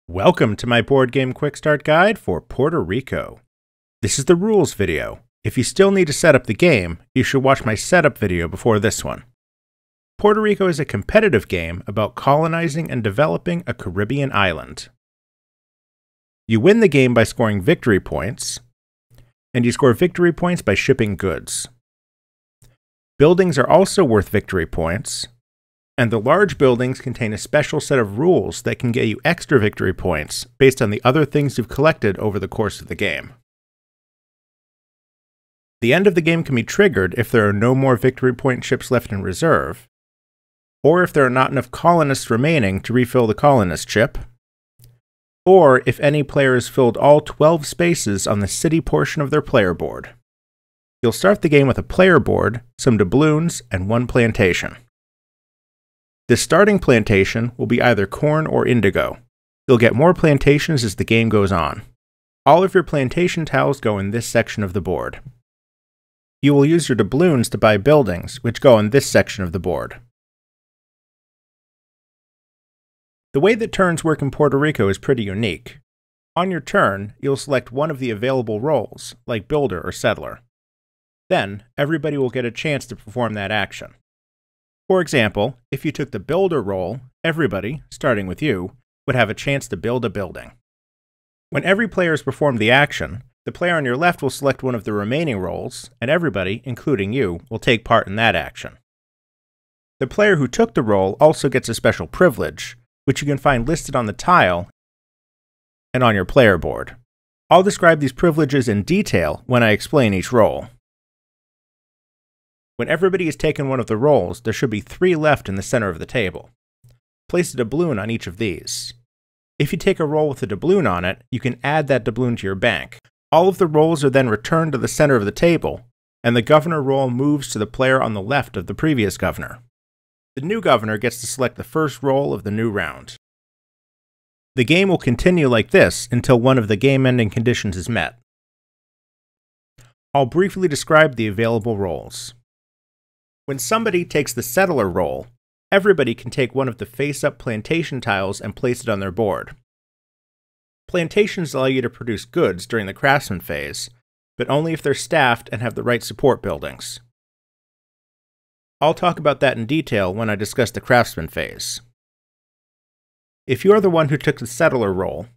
Welcome to my board game QuickStart guide for Puerto Rico. This is the rules video. If you still need to set up the game, you should watch my setup video before this one. Puerto Rico is a competitive game about colonizing and developing a Caribbean island. You win the game by scoring victory points, and you score victory points by shipping goods. Buildings are also worth victory points, and the large buildings contain a special set of rules that can get you extra victory points based on the other things you've collected over the course of the game. The end of the game can be triggered if there are no more victory point ships left in reserve, or if there are not enough colonists remaining to refill the colonist ship, or if any player has filled all 12 spaces on the city portion of their player board. You'll start the game with a player board, some doubloons, and one plantation. This starting plantation will be either corn or indigo. You'll get more plantations as the game goes on. All of your plantation tiles go in this section of the board. You will use your doubloons to buy buildings, which go in this section of the board. The way that turns work in Puerto Rico is pretty unique. On your turn, you'll select one of the available roles, like builder or settler. Then, everybody will get a chance to perform that action. For example, if you took the builder role, everybody, starting with you, would have a chance to build a building. When every player has performed the action, the player on your left will select one of the remaining roles, and everybody, including you, will take part in that action. The player who took the role also gets a special privilege, which you can find listed on the tile and on your player board. I'll describe these privileges in detail when I explain each role. When everybody has taken one of the roles, there should be 3 left in the center of the table. Place a doubloon on each of these. If you take a role with a doubloon on it, you can add that doubloon to your bank. All of the roles are then returned to the center of the table, and the governor role moves to the player on the left of the previous governor. The new governor gets to select the first role of the new round. The game will continue like this until one of the game-ending conditions is met. I'll briefly describe the available roles. When somebody takes the settler role, everybody can take one of the face-up plantation tiles and place it on their board. Plantations allow you to produce goods during the Craftsman phase, but only if they're staffed and have the right support buildings. I'll talk about that in detail when I discuss the Craftsman phase. If you are the one who took the settler role,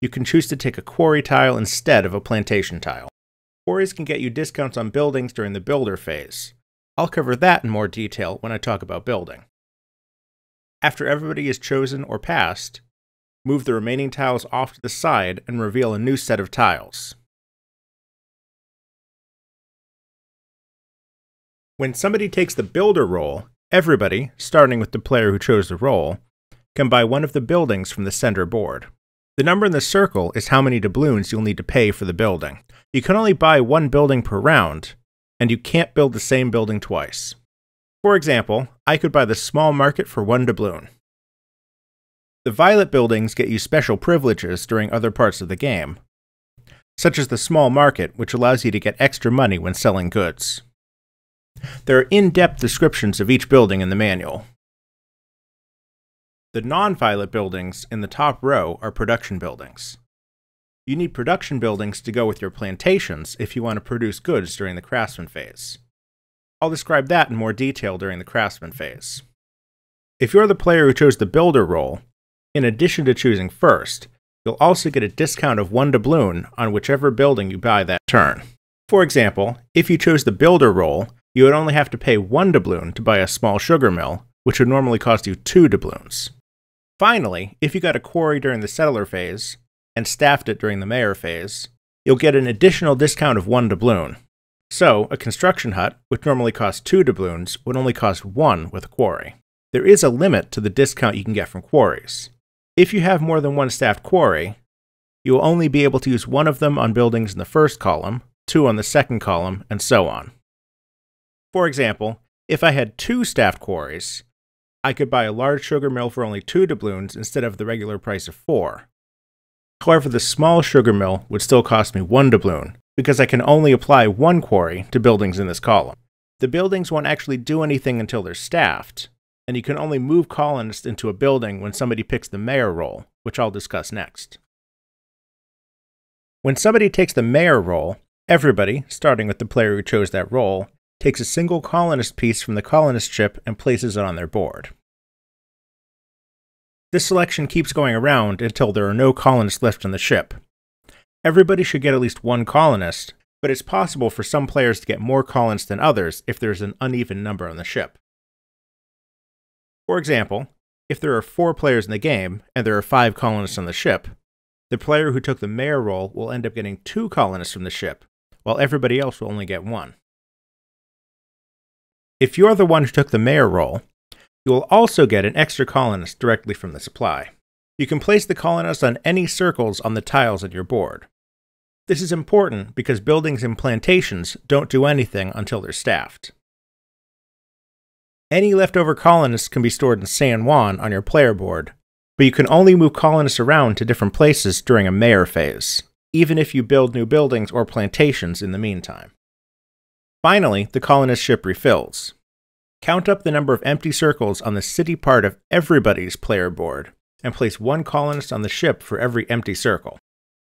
you can choose to take a quarry tile instead of a plantation tile. Quarries can get you discounts on buildings during the builder phase. I'll cover that in more detail when I talk about building. After everybody is chosen or passed, move the remaining tiles off to the side and reveal a new set of tiles. When somebody takes the builder role, everybody, starting with the player who chose the role, can buy one of the buildings from the center board. The number in the circle is how many doubloons you'll need to pay for the building. You can only buy one building per round, and you can't build the same building twice. For example, I could buy the small market for 1 doubloon. The violet buildings get you special privileges during other parts of the game, such as the small market, which allows you to get extra money when selling goods. There are in-depth descriptions of each building in the manual. The non-violet buildings in the top row are production buildings. You need production buildings to go with your plantations if you want to produce goods during the Craftsman phase. I'll describe that in more detail during the Craftsman phase. If you're the player who chose the builder role, in addition to choosing first, you'll also get a discount of 1 doubloon on whichever building you buy that turn. For example, if you chose the builder role, you would only have to pay 1 doubloon to buy a small sugar mill, which would normally cost you 2 doubloons. Finally, if you got a quarry during the settler phase, and staffed it during the mayor phase, you'll get an additional discount of 1 doubloon. So, a construction hut, which normally costs 2 doubloons, would only cost 1 with a quarry. There is a limit to the discount you can get from quarries. If you have more than 1 staffed quarry, you will only be able to use 1 of them on buildings in the first column, 2 on the second column, and so on. For example, if I had 2 staffed quarries, I could buy a large sugar mill for only 2 doubloons instead of the regular price of 4. However, the small sugar mill would still cost me 1 doubloon, because I can only apply 1 quarry to buildings in this column. The buildings won't actually do anything until they're staffed, and you can only move colonists into a building when somebody picks the mayor role, which I'll discuss next. When somebody takes the mayor role, everybody, starting with the player who chose that role, takes a single colonist piece from the colonist ship and places it on their board. This selection keeps going around until there are no colonists left on the ship. Everybody should get at least one colonist, but it's possible for some players to get more colonists than others if there's an uneven number on the ship. For example, if there are 4 players in the game and there are 5 colonists on the ship, the player who took the mayor role will end up getting 2 colonists from the ship, while everybody else will only get 1. If you're the one who took the mayor role, you will also get an extra colonist directly from the supply. You can place the colonists on any circles on the tiles on your board. This is important because buildings and plantations don't do anything until they're staffed. Any leftover colonists can be stored in San Juan on your player board, but you can only move colonists around to different places during a mayor phase, even if you build new buildings or plantations in the meantime. Finally, the colonist ship refills. Count up the number of empty circles on the city part of everybody's player board, and place 1 colonist on the ship for every empty circle.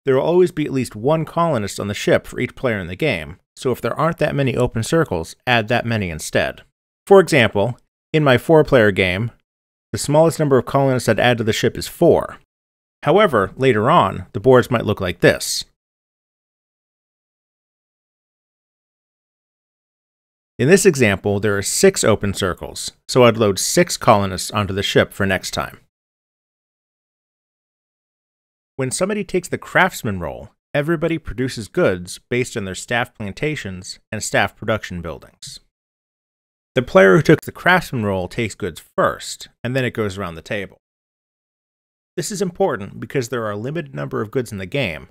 There will always be at least 1 colonist on the ship for each player in the game, so if there aren't that many open circles, add that many instead. For example, in my 4-player game, the smallest number of colonists I'd add to the ship is 4. However, later on, the boards might look like this. In this example, there are 6 open circles, so I'd load 6 colonists onto the ship for next time. When somebody takes the Craftsman role, everybody produces goods based on their staffed plantations and staffed production buildings. The player who took the Craftsman role takes goods first, and then it goes around the table. This is important because there are a limited number of goods in the game,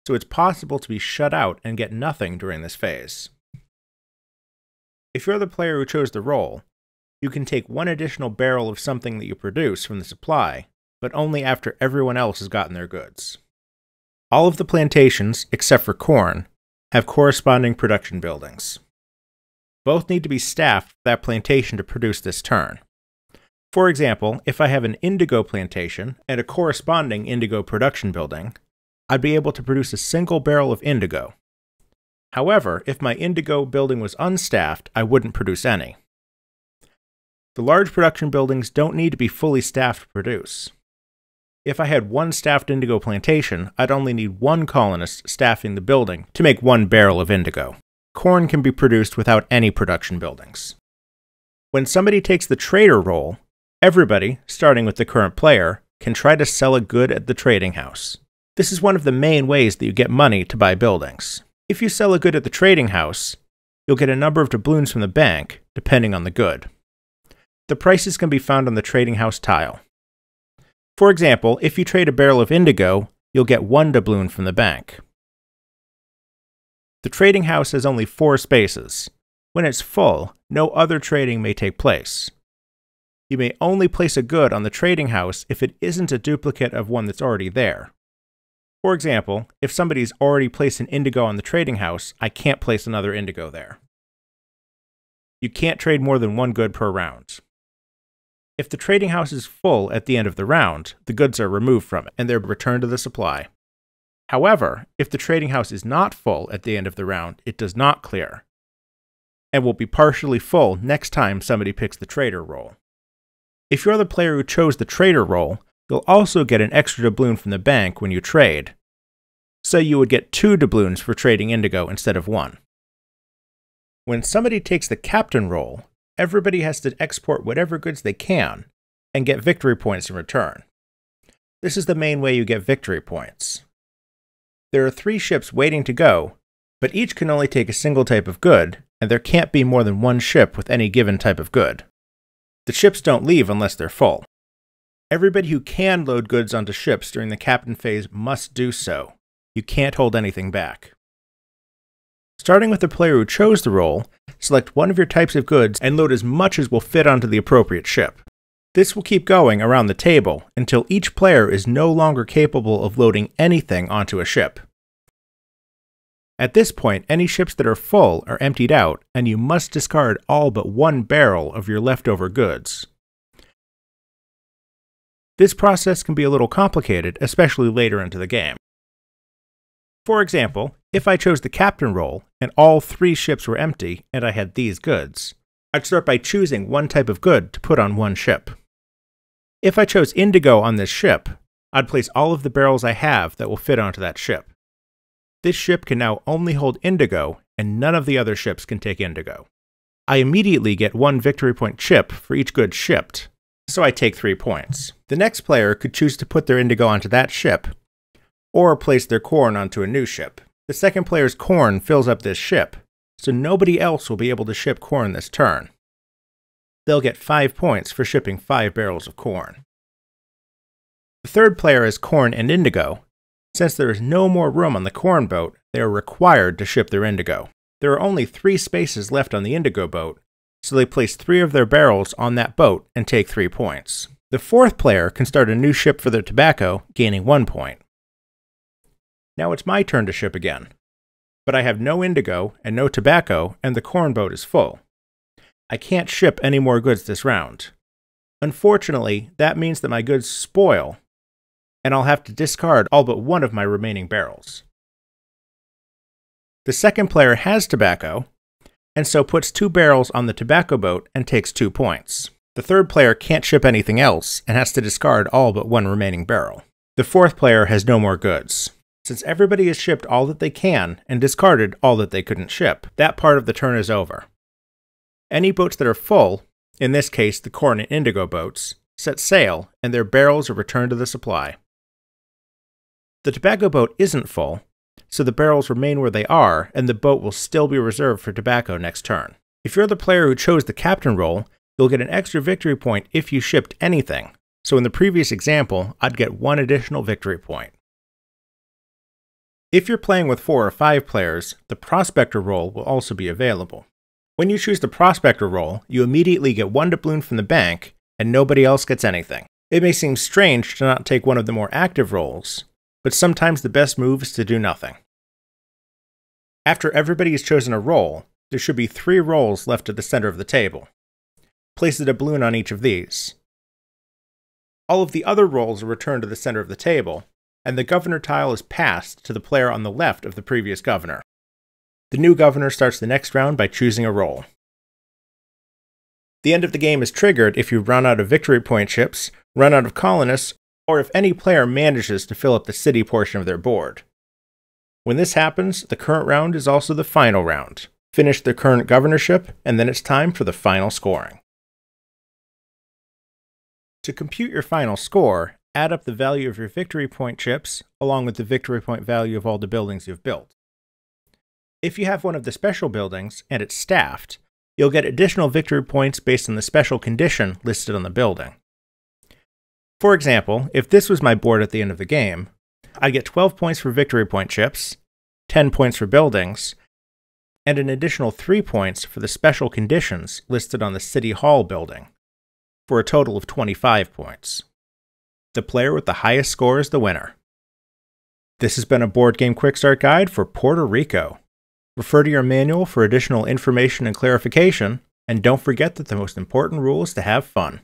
so it's possible to be shut out and get nothing during this phase. If you're the player who chose the role, you can take 1 additional barrel of something that you produce from the supply, but only after everyone else has gotten their goods. All of the plantations, except for corn, have corresponding production buildings. Both need to be staffed for that plantation to produce this turn. For example, if I have an indigo plantation and a corresponding indigo production building, I'd be able to produce a single barrel of indigo. However, if my indigo building was unstaffed, I wouldn't produce any. The large production buildings don't need to be fully staffed to produce. If I had 1 staffed indigo plantation, I'd only need 1 colonist staffing the building to make 1 barrel of indigo. Corn can be produced without any production buildings. When somebody takes the trader role, everybody, starting with the current player, can try to sell a good at the trading house. This is one of the main ways that you get money to buy buildings. If you sell a good at the trading house, you'll get a number of doubloons from the bank, depending on the good. The prices can be found on the trading house tile. For example, if you trade a barrel of indigo, you'll get 1 doubloon from the bank. The trading house has only 4 spaces. When it's full, no other trading may take place. You may only place a good on the trading house if it isn't a duplicate of one that's already there. For example, if somebody's already placed an indigo on the trading house, I can't place another indigo there. You can't trade more than 1 good per round. If the trading house is full at the end of the round, the goods are removed from it, and they're returned to the supply. However, if the trading house is not full at the end of the round, it does not clear, and will be partially full next time somebody picks the trader role. If you're the player who chose the trader role, you'll also get an extra doubloon from the bank when you trade, so you would get 2 doubloons for trading indigo instead of 1. When somebody takes the captain role, everybody has to export whatever goods they can and get victory points in return. This is the main way you get victory points. There are 3 ships waiting to go, but each can only take a single type of good, and there can't be more than 1 ship with any given type of good. The ships don't leave unless they're full. Everybody who can load goods onto ships during the captain phase must do so. You can't hold anything back. Starting with the player who chose the role, select one of your types of goods and load as much as will fit onto the appropriate ship. This will keep going around the table until each player is no longer capable of loading anything onto a ship. At this point, any ships that are full are emptied out, and you must discard all but 1 barrel of your leftover goods. This process can be a little complicated, especially later into the game. For example, if I chose the captain role and all 3 ships were empty and I had these goods, I'd start by choosing one type of good to put on one ship. If I chose indigo on this ship, I'd place all of the barrels I have that will fit onto that ship. This ship can now only hold indigo, and none of the other ships can take indigo. I immediately get 1 victory point chip for each good shipped, so I take 3 points. The next player could choose to put their indigo onto that ship, or place their corn onto a new ship. The second player's corn fills up this ship, so nobody else will be able to ship corn this turn. They'll get 5 points for shipping 5 barrels of corn. The third player has corn and indigo. Since there is no more room on the corn boat, they are required to ship their indigo. There are only 3 spaces left on the indigo boat, so they place 3 of their barrels on that boat and take 3 points. The fourth player can start a new ship for their tobacco, gaining 1 point. Now it's my turn to ship again, but I have no indigo and no tobacco, and the corn boat is full. I can't ship any more goods this round. Unfortunately, that means that my goods spoil, and I'll have to discard all but 1 of my remaining barrels. The second player has tobacco, and so puts 2 barrels on the tobacco boat and takes 2 points. The third player can't ship anything else and has to discard all but 1 remaining barrel. The fourth player has no more goods. Since everybody has shipped all that they can and discarded all that they couldn't ship, that part of the turn is over. Any boats that are full, in this case the corn and indigo boats, set sail and their barrels are returned to the supply. The tobacco boat isn't full, so the barrels remain where they are and the boat will still be reserved for tobacco next turn. If you're the player who chose the captain role, you'll get an extra victory point if you shipped anything, so in the previous example, I'd get 1 additional victory point. If you're playing with 4 or 5 players, the Prospector role will also be available. When you choose the Prospector role, you immediately get 1 doubloon from the bank, and nobody else gets anything. It may seem strange to not take one of the more active roles, but sometimes the best move is to do nothing. After everybody has chosen a role, there should be 3 roles left at the center of the table. Place a doubloon on each of these. All of the other roles are returned to the center of the table, and the governor tile is passed to the player on the left of the previous governor. The new governor starts the next round by choosing a role. The end of the game is triggered if you run out of victory point chips, run out of colonists, or if any player manages to fill up the city portion of their board. When this happens, the current round is also the final round. Finish the current governorship, and then it's time for the final scoring. To compute your final score, add up the value of your victory point chips, along with the victory point value of all the buildings you've built. If you have one of the special buildings, and it's staffed, you'll get additional victory points based on the special condition listed on the building. For example, if this was my board at the end of the game, I'd get 12 points for victory point chips, 10 points for buildings, and an additional 3 points for the special conditions listed on the City Hall building, for a total of 25 points. The player with the highest score is the winner. This has been a Board Game QuickStart guide for Puerto Rico. Refer to your manual for additional information and clarification, and don't forget that the most important rule is to have fun.